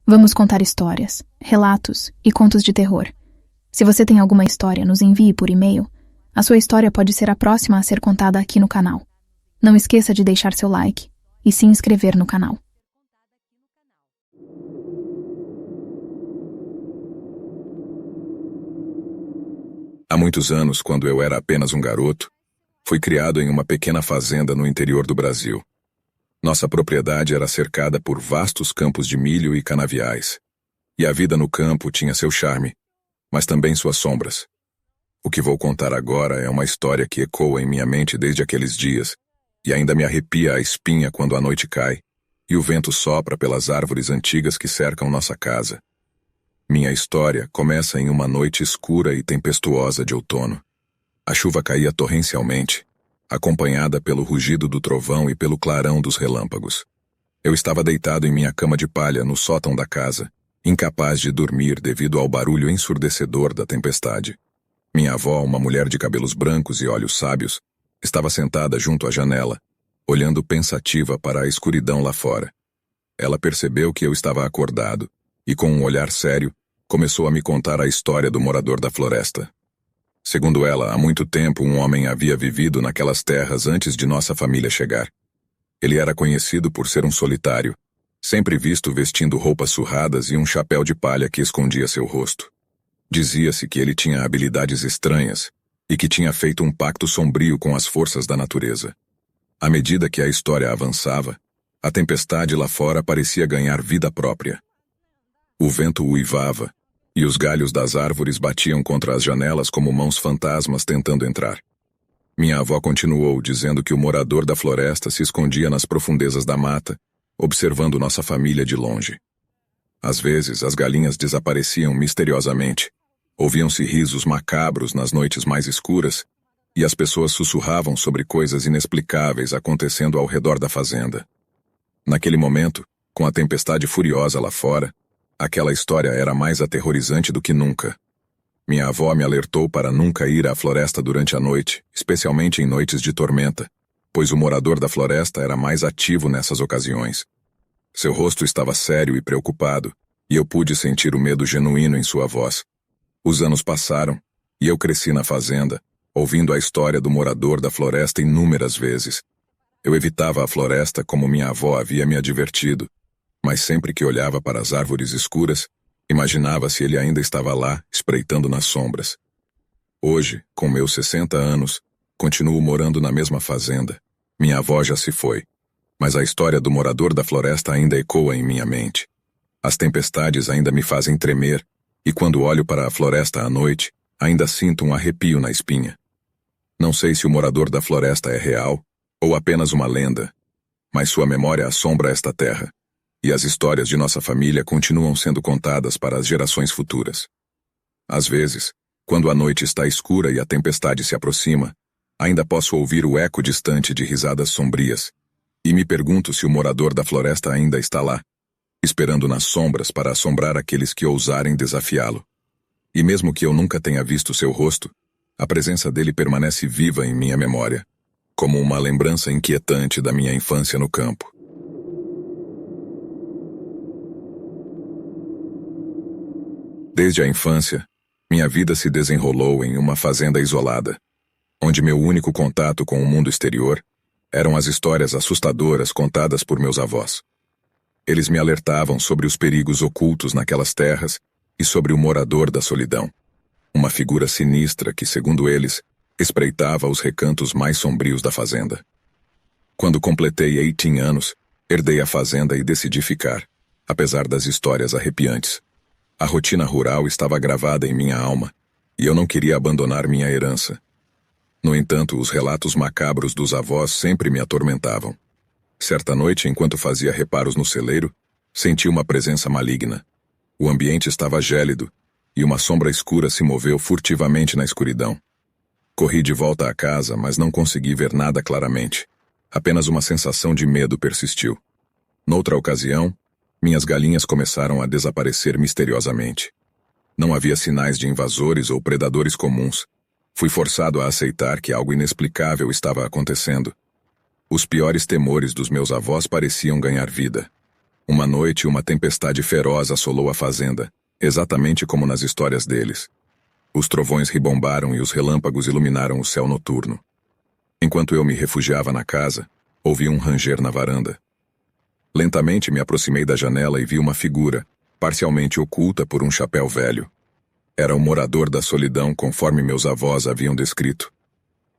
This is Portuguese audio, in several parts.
Vamos contar histórias, relatos e contos de terror. Se você tem alguma história, nos envie por e-mail. A sua história pode ser a próxima a ser contada aqui no canal. Não esqueça de deixar seu like e se inscrever no canal. Há muitos anos, quando eu era apenas um garoto, fui criado em uma pequena fazenda no interior do Brasil. Nossa propriedade era cercada por vastos campos de milho e canaviais. E a vida no campo tinha seu charme, mas também suas sombras. O que vou contar agora é uma história que ecoa em minha mente desde aqueles dias, e ainda me arrepia a espinha quando a noite cai, e o vento sopra pelas árvores antigas que cercam nossa casa. Minha história começa em uma noite escura e tempestuosa de outono. A chuva caía torrencialmente, acompanhada pelo rugido do trovão e pelo clarão dos relâmpagos. Eu estava deitado em minha cama de palha no sótão da casa, incapaz de dormir devido ao barulho ensurdecedor da tempestade. Minha avó, uma mulher de cabelos brancos e olhos sábios, estava sentada junto à janela, olhando pensativa para a escuridão lá fora. Ela percebeu que eu estava acordado e, com um olhar sério, começou a me contar a história do morador da floresta. Segundo ela, há muito tempo um homem havia vivido naquelas terras antes de nossa família chegar. Ele era conhecido por ser um solitário, sempre visto vestindo roupas surradas e um chapéu de palha que escondia seu rosto. Dizia-se que ele tinha habilidades estranhas e que tinha feito um pacto sombrio com as forças da natureza. À medida que a história avançava, a tempestade lá fora parecia ganhar vida própria. O vento uivava, e os galhos das árvores batiam contra as janelas como mãos fantasmas tentando entrar. Minha avó continuou, dizendo que o morador da floresta se escondia nas profundezas da mata, observando nossa família de longe. Às vezes, as galinhas desapareciam misteriosamente, ouviam-se risos macabros nas noites mais escuras, e as pessoas sussurravam sobre coisas inexplicáveis acontecendo ao redor da fazenda. Naquele momento, com a tempestade furiosa lá fora, aquela história era mais aterrorizante do que nunca. Minha avó me alertou para nunca ir à floresta durante a noite, especialmente em noites de tormenta, pois o morador da floresta era mais ativo nessas ocasiões. Seu rosto estava sério e preocupado, e eu pude sentir o medo genuíno em sua voz. Os anos passaram, e eu cresci na fazenda, ouvindo a história do morador da floresta inúmeras vezes. Eu evitava a floresta como minha avó havia me advertido, mas sempre que olhava para as árvores escuras, imaginava se ele ainda estava lá, espreitando nas sombras. Hoje, com meus 60 anos, continuo morando na mesma fazenda. Minha avó já se foi, mas a história do morador da floresta ainda ecoa em minha mente. As tempestades ainda me fazem tremer, e quando olho para a floresta à noite, ainda sinto um arrepio na espinha. Não sei se o morador da floresta é real, ou apenas uma lenda, mas sua memória assombra esta terra. E as histórias de nossa família continuam sendo contadas para as gerações futuras. Às vezes, quando a noite está escura e a tempestade se aproxima, ainda posso ouvir o eco distante de risadas sombrias, e me pergunto se o morador da floresta ainda está lá, esperando nas sombras para assombrar aqueles que ousarem desafiá-lo. E mesmo que eu nunca tenha visto seu rosto, a presença dele permanece viva em minha memória, como uma lembrança inquietante da minha infância no campo. Desde a infância, minha vida se desenrolou em uma fazenda isolada, onde meu único contato com o mundo exterior eram as histórias assustadoras contadas por meus avós. Eles me alertavam sobre os perigos ocultos naquelas terras e sobre o morador da solidão, uma figura sinistra que, segundo eles, espreitava os recantos mais sombrios da fazenda. Quando completei 18 anos, herdei a fazenda e decidi ficar, apesar das histórias arrepiantes. A rotina rural estava gravada em minha alma, e eu não queria abandonar minha herança. No entanto, os relatos macabros dos avós sempre me atormentavam. Certa noite, enquanto fazia reparos no celeiro, senti uma presença maligna. O ambiente estava gélido, e uma sombra escura se moveu furtivamente na escuridão. Corri de volta à casa, mas não consegui ver nada claramente. Apenas uma sensação de medo persistiu. Noutra ocasião, minhas galinhas começaram a desaparecer misteriosamente. Não havia sinais de invasores ou predadores comuns. Fui forçado a aceitar que algo inexplicável estava acontecendo. Os piores temores dos meus avós pareciam ganhar vida. Uma noite, uma tempestade feroz assolou a fazenda, exatamente como nas histórias deles. Os trovões ribombaram e os relâmpagos iluminaram o céu noturno. Enquanto eu me refugiava na casa, ouvi um ranger na varanda. Lentamente me aproximei da janela e vi uma figura, parcialmente oculta por um chapéu velho. Era o morador da solidão conforme meus avós haviam descrito.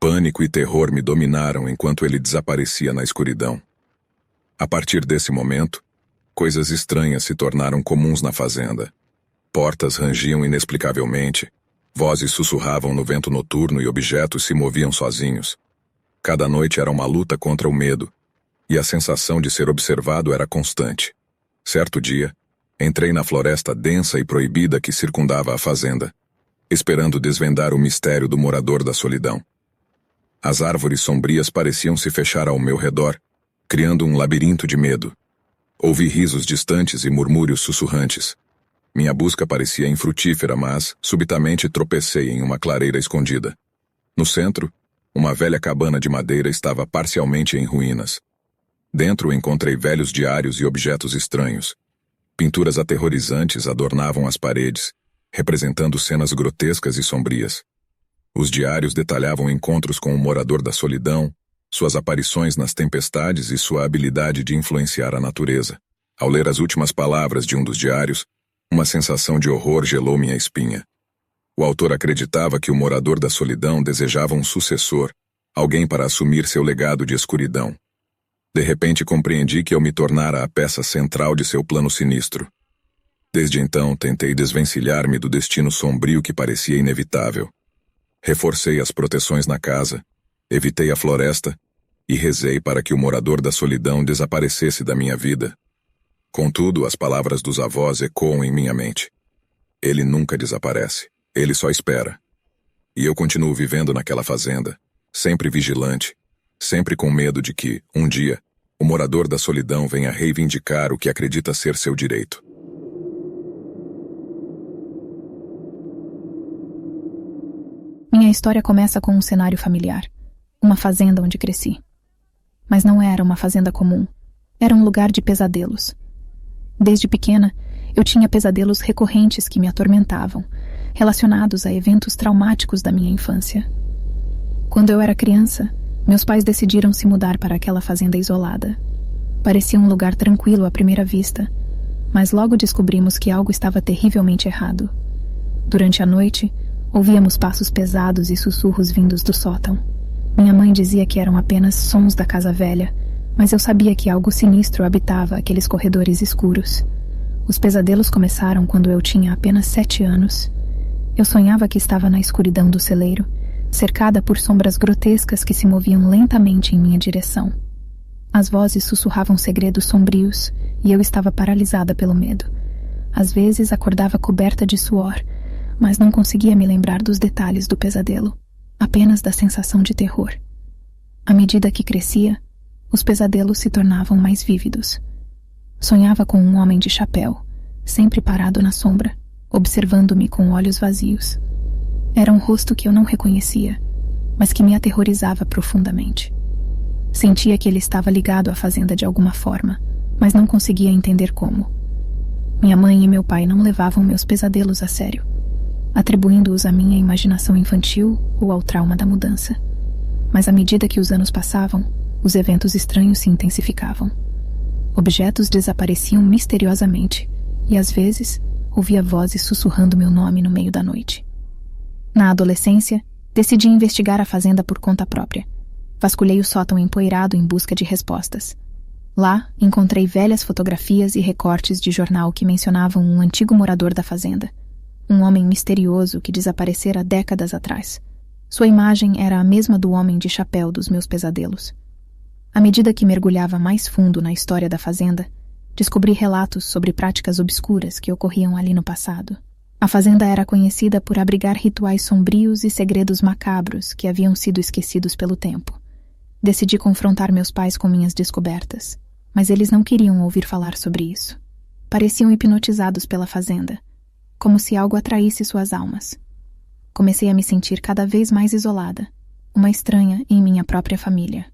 Pânico e terror me dominaram enquanto ele desaparecia na escuridão. A partir desse momento, coisas estranhas se tornaram comuns na fazenda. Portas rangiam inexplicavelmente, vozes sussurravam no vento noturno e objetos se moviam sozinhos. Cada noite era uma luta contra o medo, e a sensação de ser observado era constante. Certo dia, entrei na floresta densa e proibida que circundava a fazenda, esperando desvendar o mistério do morador da solidão. As árvores sombrias pareciam se fechar ao meu redor, criando um labirinto de medo. Ouvi risos distantes e murmúrios sussurrantes. Minha busca parecia infrutífera, mas, subitamente, tropecei em uma clareira escondida. No centro, uma velha cabana de madeira estava parcialmente em ruínas. Dentro encontrei velhos diários e objetos estranhos. Pinturas aterrorizantes adornavam as paredes, representando cenas grotescas e sombrias. Os diários detalhavam encontros com o morador da solidão, suas aparições nas tempestades e sua habilidade de influenciar a natureza. Ao ler as últimas palavras de um dos diários, uma sensação de horror gelou minha espinha. O autor acreditava que o morador da solidão desejava um sucessor, alguém para assumir seu legado de escuridão. De repente compreendi que eu me tornara a peça central de seu plano sinistro. Desde então tentei desvencilhar-me do destino sombrio que parecia inevitável. Reforcei as proteções na casa, evitei a floresta e rezei para que o morador da solidão desaparecesse da minha vida. Contudo, as palavras dos avós ecoam em minha mente. Ele nunca desaparece, ele só espera. E eu continuo vivendo naquela fazenda, sempre vigilante, sempre com medo de que, um dia, o morador da solidão venha reivindicar o que acredita ser seu direito. Minha história começa com um cenário familiar, uma fazenda onde cresci. Mas não era uma fazenda comum, era um lugar de pesadelos. Desde pequena, eu tinha pesadelos recorrentes que me atormentavam, relacionados a eventos traumáticos da minha infância. Quando eu era criança, meus pais decidiram se mudar para aquela fazenda isolada. Parecia um lugar tranquilo à primeira vista, mas logo descobrimos que algo estava terrivelmente errado. Durante a noite, ouvíamos passos pesados e sussurros vindos do sótão. Minha mãe dizia que eram apenas sons da casa velha, mas eu sabia que algo sinistro habitava aqueles corredores escuros. Os pesadelos começaram quando eu tinha apenas 7 anos. Eu sonhava que estava na escuridão do celeiro, cercada por sombras grotescas que se moviam lentamente em minha direção. As vozes sussurravam segredos sombrios e eu estava paralisada pelo medo. Às vezes acordava coberta de suor, mas não conseguia me lembrar dos detalhes do pesadelo, apenas da sensação de terror. À medida que crescia, os pesadelos se tornavam mais vívidos. Sonhava com um homem de chapéu, sempre parado na sombra, observando-me com olhos vazios. Era um rosto que eu não reconhecia, mas que me aterrorizava profundamente. Sentia que ele estava ligado à fazenda de alguma forma, mas não conseguia entender como. Minha mãe e meu pai não levavam meus pesadelos a sério, atribuindo-os à minha imaginação infantil ou ao trauma da mudança. Mas à medida que os anos passavam, os eventos estranhos se intensificavam. Objetos desapareciam misteriosamente e, às vezes, ouvia vozes sussurrando meu nome no meio da noite. Na adolescência, decidi investigar a fazenda por conta própria. Vasculhei o sótão empoeirado em busca de respostas. Lá, encontrei velhas fotografias e recortes de jornal que mencionavam um antigo morador da fazenda. Um homem misterioso que desaparecera décadas atrás. Sua imagem era a mesma do homem de chapéu dos meus pesadelos. À medida que mergulhava mais fundo na história da fazenda, descobri relatos sobre práticas obscuras que ocorriam ali no passado. A fazenda era conhecida por abrigar rituais sombrios e segredos macabros que haviam sido esquecidos pelo tempo. Decidi confrontar meus pais com minhas descobertas, mas eles não queriam ouvir falar sobre isso. Pareciam hipnotizados pela fazenda, como se algo atraísse suas almas. Comecei a me sentir cada vez mais isolada, uma estranha em minha própria família.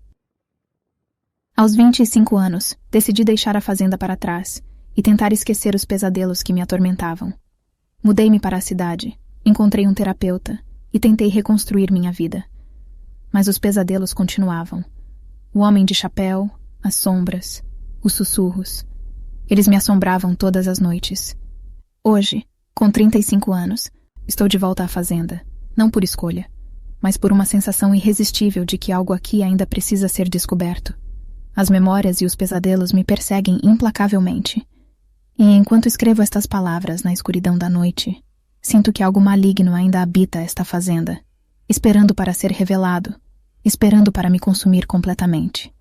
Aos 25 anos, decidi deixar a fazenda para trás e tentar esquecer os pesadelos que me atormentavam. Mudei-me para a cidade, encontrei um terapeuta e tentei reconstruir minha vida. Mas os pesadelos continuavam. O homem de chapéu, as sombras, os sussurros. Eles me assombravam todas as noites. Hoje, com 35 anos, estou de volta à fazenda, não por escolha, mas por uma sensação irresistível de que algo aqui ainda precisa ser descoberto. As memórias e os pesadelos me perseguem implacavelmente. E enquanto escrevo estas palavras na escuridão da noite, sinto que algo maligno ainda habita esta fazenda, esperando para ser revelado, esperando para me consumir completamente.